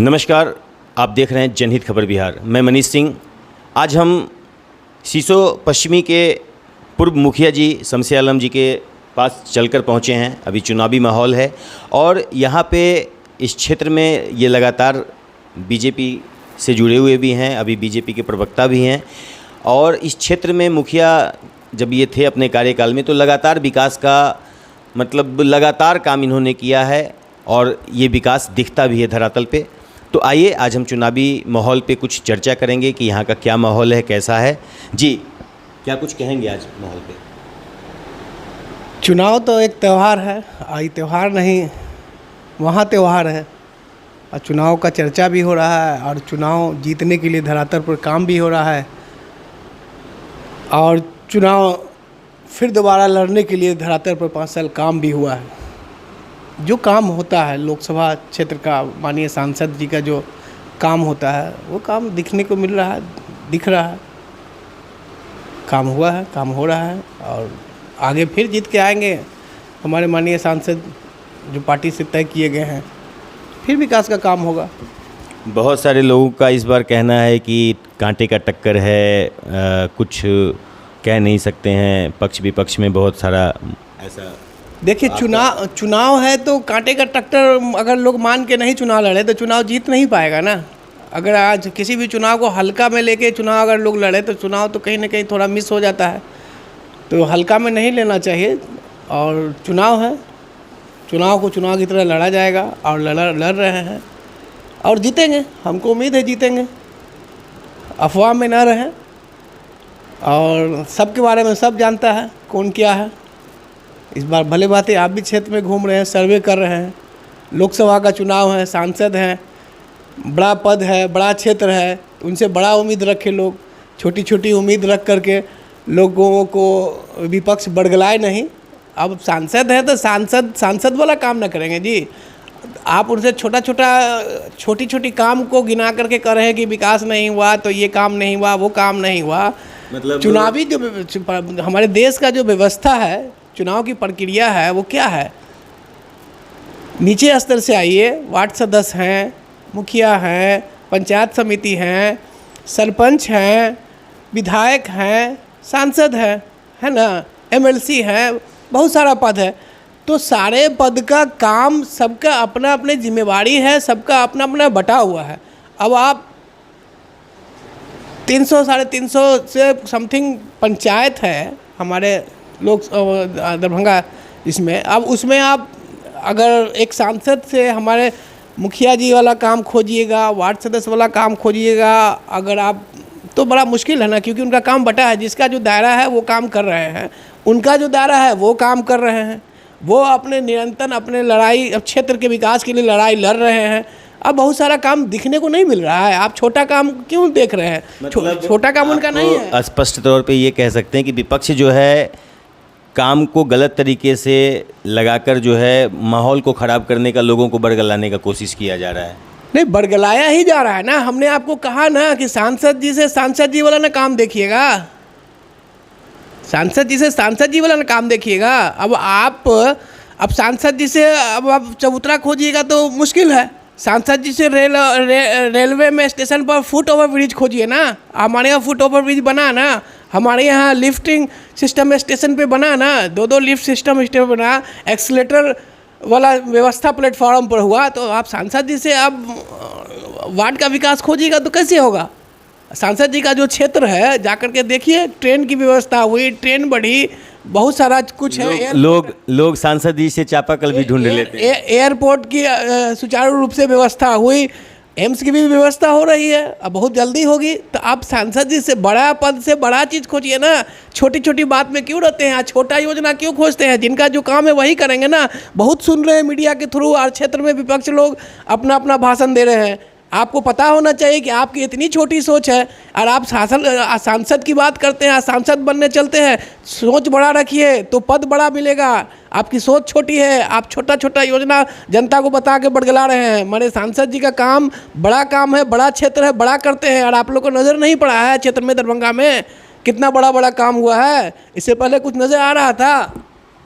नमस्कार, आप देख रहे हैं जनहित खबर बिहार। मैं मनीष सिंह। आज हम सीसो पश्चिमी के पूर्व मुखिया जी शमसी आलम जी के पास चलकर पहुंचे हैं। अभी चुनावी माहौल है और यहाँ पे इस क्षेत्र में ये लगातार बीजेपी से जुड़े हुए भी हैं, अभी बीजेपी के प्रवक्ता भी हैं। और इस क्षेत्र में मुखिया जब ये थे अपने कार्यकाल में तो लगातार विकास का लगातार काम इन्होंने किया है और ये विकास दिखता भी है धरातल पे। तो आइए आज हम चुनावी माहौल पे कुछ चर्चा करेंगे कि यहाँ का क्या माहौल है, कैसा है। जी, क्या कुछ कहेंगे आज माहौल पे? चुनाव तो एक त्यौहार है, ये त्यौहार नहीं वहाँ त्यौहार है और चुनाव का चर्चा भी हो रहा है और चुनाव जीतने के लिए धरातल पर काम भी हो रहा है और चुनाव फिर दोबारा लड़ने के लिए धरातल पर 5 साल काम भी हुआ है। जो काम होता है लोकसभा क्षेत्र का, माननीय सांसद जी का जो काम होता है वो काम दिखने को मिल रहा है, दिख रहा है, काम हुआ है, काम हो रहा है और आगे फिर जीत के आएंगे हमारे माननीय सांसद जो पार्टी से तय किए गए हैं, फिर विकास का काम होगा। बहुत सारे लोगों का इस बार कहना है कि कांटे का टक्कर है, कुछ कह नहीं सकते हैं, पक्ष विपक्ष में बहुत सारा ऐसा। देखिए, चुनाव है तो कांटे का टक्कर अगर लोग मान के नहीं चुनाव लड़े तो चुनाव जीत नहीं पाएगा ना। अगर आज किसी भी चुनाव को हल्का में लेके चुनाव अगर लोग लड़े तो चुनाव तो कहीं ना कहीं थोड़ा मिस हो जाता है, तो हल्का में नहीं लेना चाहिए। और चुनाव है, चुनाव को चुनाव की तरह लड़ा जाएगा और लड़ रहे हैं और जीतेंगे। हमको उम्मीद है जीतेंगे, अफवाह में ना रहें और सबके बारे में सब जानता है कौन क्या है। इस बार भले बात है आप भी क्षेत्र में घूम रहे हैं, सर्वे कर रहे हैं, लोकसभा का चुनाव है, सांसद हैं, बड़ा पद है, बड़ा क्षेत्र है, उनसे बड़ा उम्मीद रखे लोग। छोटी छोटी उम्मीद रख करके लोगों को विपक्ष बड़गलाए नहीं। अब सांसद है तो सांसद वाला काम ना करेंगे जी। आप उनसे छोटी छोटी काम को गिना करके कर रहे हैं कि विकास नहीं हुआ तो ये काम नहीं हुआ, वो काम नहीं हुआ। चुनावी जो हमारे देश का जो व्यवस्था है, चुनाव की प्रक्रिया है, वो क्या है? नीचे स्तर से आइए, वार्ड सदस्य हैं, मुखिया हैं, पंचायत समिति हैं, सरपंच हैं, विधायक हैं, सांसद है ना, एमएलसी हैं, बहुत सारा पद है। तो सारे पद का काम सबका अपना अपनी जिम्मेवारी है, सबका अपना अपना बटा हुआ है। अब आप 300 साढ़े 300 से समथिंग पंचायत है हमारे लोग दरभंगा इसमें। अब उसमें आप अगर एक सांसद से हमारे मुखिया जी वाला काम खोजिएगा, वार्ड सदस्य वाला काम खोजिएगा, अगर आप तो बड़ा मुश्किल है ना, क्योंकि उनका काम बटा है। जिसका जो दायरा है वो काम कर रहे हैं, उनका जो दायरा है वो काम कर रहे हैं, वो अपने निरंतर अपने लड़ाई क्षेत्र के विकास के लिए लड़ाई लड़ रहे हैं। अब बहुत सारा काम दिखने को नहीं मिल रहा है। आप छोटा काम क्यों देख रहे हैं? छोटा काम उनका नहीं है। स्पष्ट तौर पे ये कह सकते हैं कि विपक्ष जो है काम को गलत तरीके से लगाकर जो है माहौल को ख़राब करने का, लोगों को बरगलाने का कोशिश किया जा रहा है। नहीं, बरगलाया ही जा रहा है ना। हमने आपको कहा ना कि सांसद जी से सांसद जी वाला ना काम देखिएगा, सांसद जी से सांसद जी वाला ना काम देखिएगा। अब सांसद जी से अब आप चबूतरा खोजिएगा तो मुश्किल है। सांसद जी से रेलवे में स्टेशन पर फुट ओवर ब्रिज खोजिए ना। हमारे यहाँ फुट ओवर ब्रिज बना ना, हमारे यहाँ लिफ्टिंग सिस्टम स्टेशन पे बना ना, 2 लिफ्ट सिस्टम स्टेशन बना, एक्सीलेटर वाला व्यवस्था प्लेटफॉर्म पर हुआ। तो आप सांसद जी से आप वार्ड का विकास खोजिएगा तो कैसे होगा? सांसद जी का जो क्षेत्र है जाकर के देखिए, ट्रेन की व्यवस्था हुई, ट्रेन बढ़ी, बहुत सारा कुछ है। लोग सांसद जी से चापाकल भी ढूंढ लेते हैं। एयरपोर्ट की सुचारू रूप से व्यवस्था हुई, एम्स की भी व्यवस्था हो रही है, अब बहुत जल्दी होगी। तो आप सांसद जी से बड़ा पद से बड़ा चीज़ खोजिए ना। छोटी छोटी बात में क्यों रहते हैं? छोटा योजना क्यों खोजते हैं? जिनका जो काम है वही करेंगे ना। बहुत सुन रहे हैं मीडिया के थ्रू और क्षेत्र में विपक्ष लोग अपना अपना भाषण दे रहे हैं। आपको पता होना चाहिए कि आपकी इतनी छोटी सोच है और आप सांसद की बात करते हैं, सांसद बनने चलते हैं। सोच बड़ा रखिए तो पद बड़ा मिलेगा। आपकी सोच छोटी है, आप छोटा छोटा योजना जनता को बता के बड़गला रहे हैं। हमारे सांसद जी का काम बड़ा काम है, बड़ा क्षेत्र है, बड़ा करते हैं और आप लोग को नज़र नहीं पड़ा है क्षेत्र में दरभंगा में कितना बड़ा बड़ा काम हुआ है। इससे पहले कुछ नज़र आ रहा था?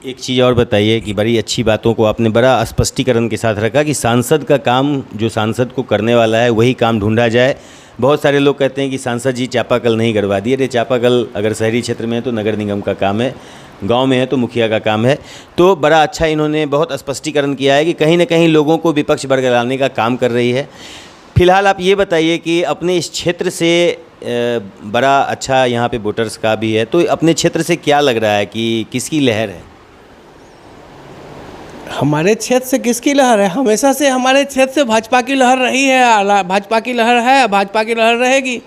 एक चीज़ और बताइए कि बड़ी अच्छी बातों को आपने बड़ा स्पष्टीकरण के साथ रखा कि सांसद का काम जो सांसद को करने वाला है वही काम ढूंढा जाए। बहुत सारे लोग कहते हैं कि सांसद जी चापाकल नहीं करवा दिए। अरे चापाकल अगर शहरी क्षेत्र में है तो नगर निगम का काम है, गांव में है तो मुखिया का काम है। तो बड़ा अच्छा इन्होंने बहुत स्पष्टीकरण किया है कि कहीं ना कहीं लोगों को विपक्ष बरगलाने का काम कर रही है। फिलहाल आप ये बताइए कि अपने इस क्षेत्र से बड़ा अच्छा यहाँ पे वोटर्स का भी है, तो अपने क्षेत्र से क्या लग रहा है कि किसकी लहर है? हमारे क्षेत्र से किसकी लहर है? हमेशा से हमारे क्षेत्र से भाजपा की लहर रही है, भाजपा की लहर है, भाजपा की लहर रहेगी।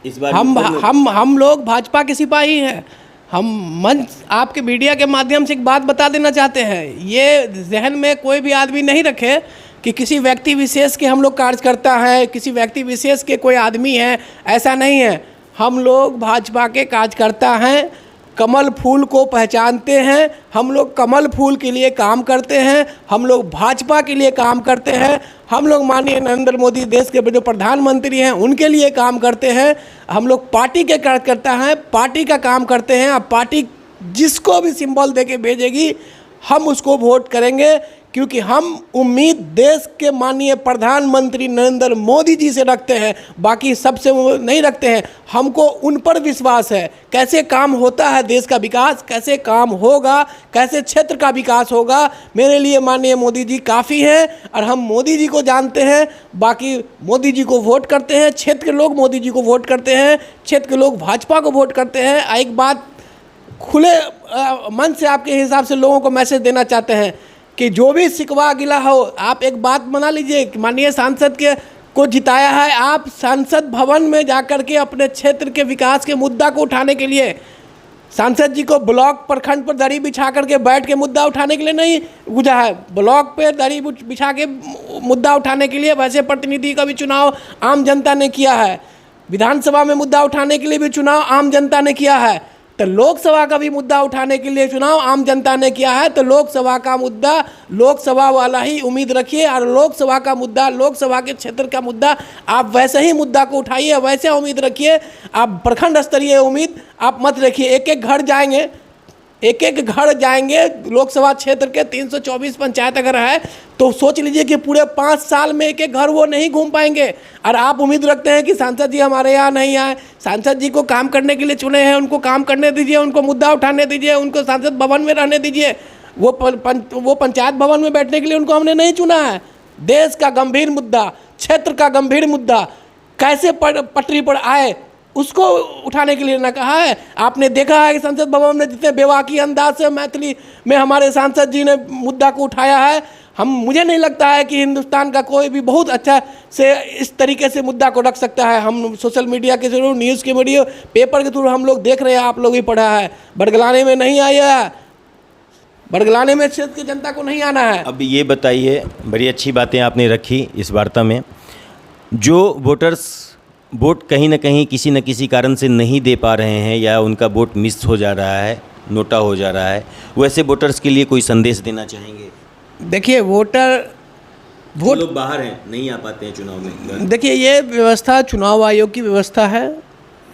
इस बार हम लोग भाजपा के सिपाही हैं। हम मंच आपके मीडिया के माध्यम से एक बात बता देना चाहते हैं, ये जहन में कोई भी आदमी नहीं रखे कि किसी व्यक्ति विशेष के हम लोग कार्यकर्ता हैं, किसी व्यक्ति विशेष के कोई आदमी हैं, ऐसा नहीं है। हम लोग भाजपा के कार्यकर्ता हैं, कमल फूल को पहचानते हैं, हम लोग कमल फूल के लिए काम करते हैं, हम लोग भाजपा के लिए काम करते हैं, हम लोग माननीय नरेंद्र मोदी देश के जो प्रधानमंत्री हैं उनके लिए काम करते हैं। हम लोग पार्टी के कार्यकर्ता हैं, पार्टी का काम करते हैं। अब पार्टी जिसको भी सिंबल दे के भेजेगी हम उसको वोट करेंगे, क्योंकि हम उम्मीद देश के माननीय प्रधानमंत्री नरेंद्र मोदी जी से रखते हैं, बाकी सबसे नहीं रखते हैं। हमको उन पर विश्वास है, कैसे काम होता है देश का विकास, कैसे काम होगा, कैसे क्षेत्र का विकास होगा। मेरे लिए माननीय मोदी जी काफ़ी हैं और हम मोदी जी को जानते हैं, बाकी मोदी जी को वोट करते हैं, क्षेत्र के लोग मोदी जी को वोट करते हैं, क्षेत्र के लोग भाजपा को वोट करते हैं। एक बात खुले मन से आपके हिसाब से लोगों को मैसेज देना चाहते हैं कि जो भी शिकवा गिला हो, आप एक बात बना लीजिए, माननीय सांसद के को जिताया है, आप सांसद भवन में जाकर के अपने क्षेत्र के विकास के मुद्दा को उठाने के लिए, सांसद जी को ब्लॉक प्रखंड पर दरी बिछा करके बैठ के मुद्दा उठाने के लिए नहीं बुझा है, ब्लॉक पे दरी बिछा के मुद्दा उठाने के लिए। वैसे प्रतिनिधि का भी चुनाव आम जनता ने किया है, विधानसभा में मुद्दा उठाने के लिए भी चुनाव आम जनता ने किया है, तो लोकसभा का भी मुद्दा उठाने के लिए चुनाव आम जनता ने किया है। तो लोकसभा का मुद्दा लोकसभा वाला ही उम्मीद रखिए, और लोकसभा का मुद्दा, लोकसभा के क्षेत्र का मुद्दा आप वैसे ही मुद्दा को उठाइए, वैसे उम्मीद रखिए। आप प्रखंड स्तरीय उम्मीद आप मत रखिए। एक एक घर जाएंगे, एक एक घर जाएंगे लोकसभा क्षेत्र के 324 पंचायत अगर है तो सोच लीजिए कि पूरे 5 साल में एक एक घर वो नहीं घूम पाएंगे। और आप उम्मीद रखते हैं कि सांसद जी हमारे यहाँ नहीं आए। सांसद जी को काम करने के लिए चुने हैं, उनको काम करने दीजिए, उनको मुद्दा उठाने दीजिए, उनको सांसद भवन में रहने दीजिए। वो पंचायत भवन में बैठने के लिए उनको हमने नहीं चुना है। देश का गंभीर मुद्दा, क्षेत्र का गंभीर मुद्दा कैसे पटरी पर आए उसको उठाने के लिए ना कहा है। आपने देखा है कि संसद भवन में जितने बेवाकी अंदाज से मैथिली में हमारे सांसद जी ने मुद्दा को उठाया है, मुझे नहीं लगता है कि हिंदुस्तान का कोई भी बहुत अच्छा से इस तरीके से मुद्दा को रख सकता है। हम सोशल मीडिया के थ्रू, न्यूज़ के मीडिया, पेपर के थ्रू हम लोग देख रहे हैं, आप लोग भी पढ़ा है। बरगलाने में नहीं आया है, बरगलाने में क्षेत्र की जनता को नहीं आना है। अब ये बताइए, बड़ी अच्छी बातें आपने रखी इस वार्ता में, जो वोटर्स वोट कहीं ना कहीं किसी न किसी कारण से नहीं दे पा रहे हैं या उनका वोट मिस हो जा रहा है, नोटा हो जा रहा है, वैसे वोटर्स के लिए कोई संदेश देना चाहेंगे? देखिए वोट लोग बाहर हैं, नहीं आ पाते हैं चुनाव में। देखिए ये व्यवस्था चुनाव आयोग की व्यवस्था है,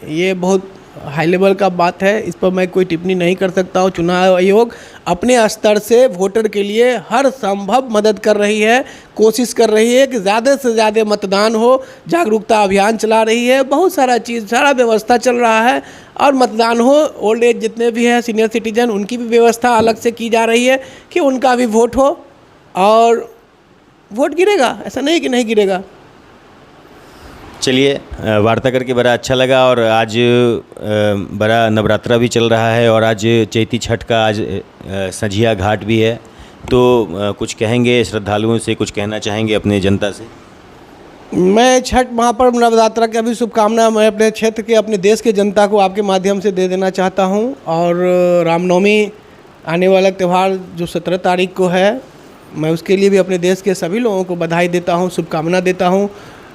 ये बहुत हाई लेवल का बात है, इस पर मैं कोई टिप्पणी नहीं कर सकता हूँ। चुनाव आयोग अपने स्तर से वोटर के लिए हर संभव मदद कर रही है, कोशिश कर रही है कि ज़्यादा से ज़्यादा मतदान हो, जागरूकता अभियान चला रही है, बहुत सारा चीज़, सारा व्यवस्था चल रहा है और मतदान हो। ओल्ड एज जितने भी हैं सीनियर सिटीजन, उनकी भी व्यवस्था अलग से की जा रही है कि उनका भी वोट हो और वोट गिरेगा, ऐसा नहीं कि नहीं गिरेगा। चलिए, वार्ता करके बड़ा अच्छा लगा। और आज बड़ा नवरात्रा भी चल रहा है और आज चैती छठ का आज संझिया घाट भी है, तो कुछ कहेंगे श्रद्धालुओं से, कुछ कहना चाहेंगे अपने जनता से? मैं छठ महापर्व नवरात्रा की भी शुभकामना मैं अपने क्षेत्र के, अपने देश के जनता को आपके माध्यम से दे देना चाहता हूं। और रामनवमी आने वाला त्यौहार जो 17 तारीख को है, मैं उसके लिए भी अपने देश के सभी लोगों को बधाई देता हूं, शुभकामना देता हूं।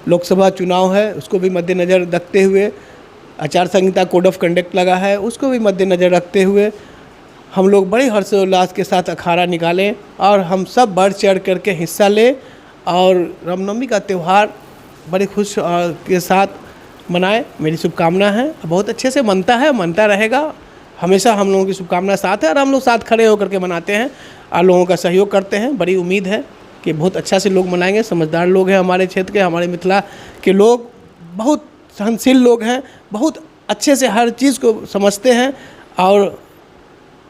लोकसभा चुनाव है, उसको भी मद्देनज़र रखते हुए आचार संहिता कोड ऑफ कंडक्ट लगा है, उसको भी मद्देनज़र रखते हुए हम लोग बड़े हर्षोल्लास के साथ अखाड़ा निकालें और हम सब बढ़ चढ़ करके हिस्सा लें और रामनवमी का त्यौहार बड़े खुश के साथ मनाएं। मेरी शुभकामना है। बहुत अच्छे से मनता है, मनता रहेगा। हमेशा हम लोगों की शुभकामना साथ है और हम लोग साथ खड़े होकर के मनाते हैं और लोगों का सहयोग करते हैं। बड़ी उम्मीद है कि बहुत अच्छा से लोग मनाएंगे। समझदार लोग हैं हमारे क्षेत्र के, हमारे मिथिला के लोग बहुत सहनशील लोग हैं, बहुत अच्छे से हर चीज़ को समझते हैं और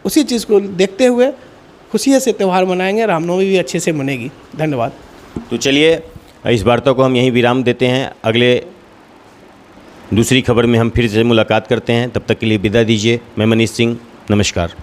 उसी चीज़ को देखते हुए खुशी से त्यौहार मनाएंगे। रामनवमी भी अच्छे से मनेगी। धन्यवाद। तो चलिए इस वार्ता को हम यहीं विराम देते हैं। अगले दूसरी खबर में हम फिर से मुलाकात करते हैं। तब तक के लिए विदा दीजिए। मैं मनीष सिंह, नमस्कार।